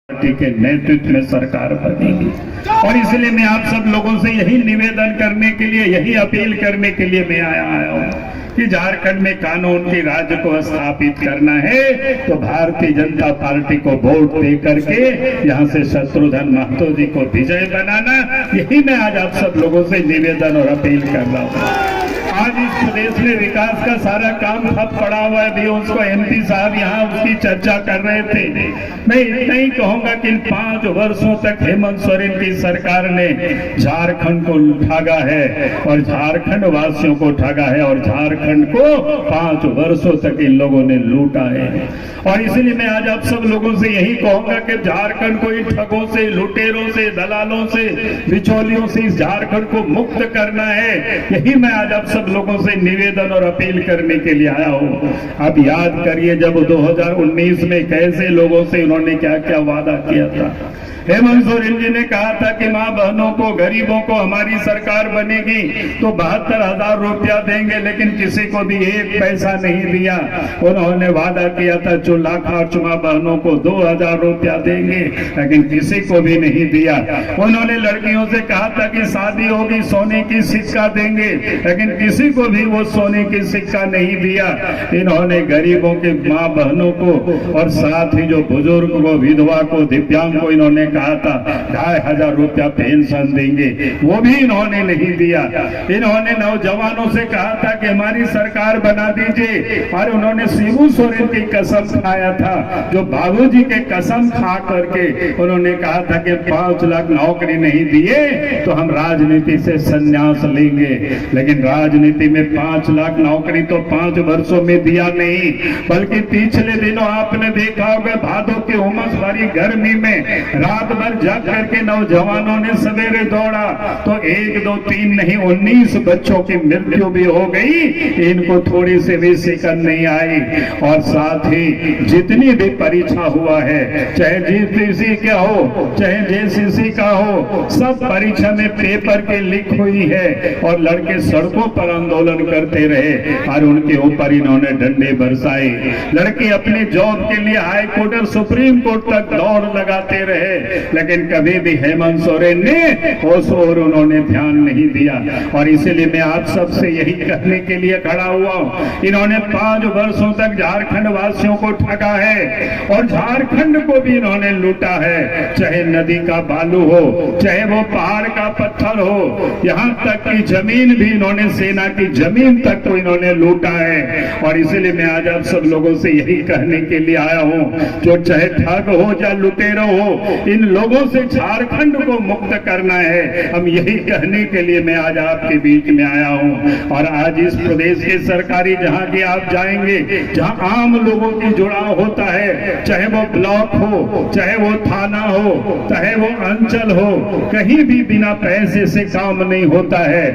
Party के नेतृत्व में सरकार बनेगी। और इसलिए मैं आप सब लोगों से यही निवेदन करने के लिए, यही अपील करने के लिए मैं आया हूँ कि झारखंड में कानून के राज्य को स्थापित करना है तो भारतीय जनता पार्टी को वोट दे करके यहाँ से शत्रुघ्न महतो जी को विजय बनाना, यही मैं आज आप सब लोगों से निवेदन और अपील कर रहा हूँ। आज इस प्रदेश में विकास का सारा काम ठप पड़ा हुआ है। भी उसको एमपी साहब यहाँ उसकी चर्चा कर रहे थे। मैं इतना ही कहूंगा कि इन 5 वर्षों तक हेमंत सोरेन की सरकार ने झारखंड को ठगा है और झारखंड वासियों को ठगा है और झारखंड को 5 वर्षों तक इन लोगों ने लूटा है। और इसलिए मैं आज आप सब लोगों से यही कहूंगा कि झारखंड को इन ठगों से, लुटेरों से, दलालों से, बिचौलियों से इस झारखंड को मुक्त करना है। यही मैं आज आप सब लोगों से निवेदन और अपील करने के लिए आया हूँ। आप याद करिए जब 2019 में कैसे लोगों से उन्होंने क्या क्या वादा किया था। हेमंत सोरेन जी ने कहा था कि माँ बहनों को, गरीबों को हमारी सरकार बनेगी तो 72,000 रुपया देंगे, लेकिन किसी को भी 1 पैसा नहीं दिया। उन्होंने वादा किया था जो लाखार्थ माँ बहनों को 2,000 रुपया देंगे, लेकिन किसी को भी नहीं दिया। उन्होंने लड़कियों से कहा था कि शादी होगी सोने की सिक्का देंगे, लेकिन किसी को भी वो सोने की सिक्का नहीं दिया। इन्होंने गरीबों के माँ बहनों को और साथ ही जो बुजुर्ग को, विधवा को, दिव्यांग को इन्होंने कहा था 2,500 रुपया पेंशन देंगे, वो भी इन्होंने नहीं दिया। इन्होंने नौजवानों से कहा था कि हमारी सरकार बना दीजिए, और उन्होंने शिबू सोरेन की कसम खाया था, जो बाबूजी के कसम खा करके उन्होंने कहा था कि 5 लाख नौकरी नहीं दिए तो हम राजनीति से संन्यास लेंगे। लेकिन राजनीति में 5 लाख नौकरी तो 5 वर्षों में दिया नहीं, बल्कि पिछले दिनों आपने देखा होगा भादों की उमस भरी गर्मी में रात भर जग करके नौजवानों ने सवेरे दौड़ा तो 1, 2, 3 नहीं 19 बच्चों की मृत्यु भी हो गई। इनको थोड़ी सी भी शिकन नहीं आई। और साथ ही जितनी भी परीक्षा हुआ है, चाहे जीपीसी का हो, चाहे जेसीसी का हो, सब परीक्षा में पेपर के लीक हुई है और लड़के सड़कों पर आंदोलन करते रहे और उनके ऊपर इन्होंने डंडे बरसाए। लड़के अपने जॉब के लिए हाई कोर्ट और सुप्रीम कोर्ट तक दौड़ लगाते रहे, लेकिन कभी भी हेमंत सोरेन ने उस ओर उन्होंने ध्यान नहीं दिया। और इसीलिए मैं आप सबसे यही कहने के लिए खड़ा हुआ हूं, इन्होंने 5 वर्षों तक झारखंड वासियों को ठगा है और झारखंड को भी इन्होंने लूटा है। चाहे नदी का बालू हो, चाहे वो पहाड़ का पत्थर हो, यहाँ तक की जमीन भी इन्होंने, सेना की जमीन तक तो इन्होंने लूटा है। और इसीलिए मैं आज आप सब लोगों से यही कहने के लिए आया हूँ, जो चाहे ठग हो या लुटेरो हो, इन लोगों से झारखंड को मुक्त करना है। हम यही कहने के लिए मैं आज आपके बीच में आया हूं। और आज इस प्रदेश के सरकारी जहां की आप जाएंगे, जहां आम लोगों की जुड़ाव होता है, चाहे वो ब्लॉक हो, चाहे वो थाना हो, चाहे वो अंचल हो, कहीं भी बिना पैसे से काम नहीं होता है।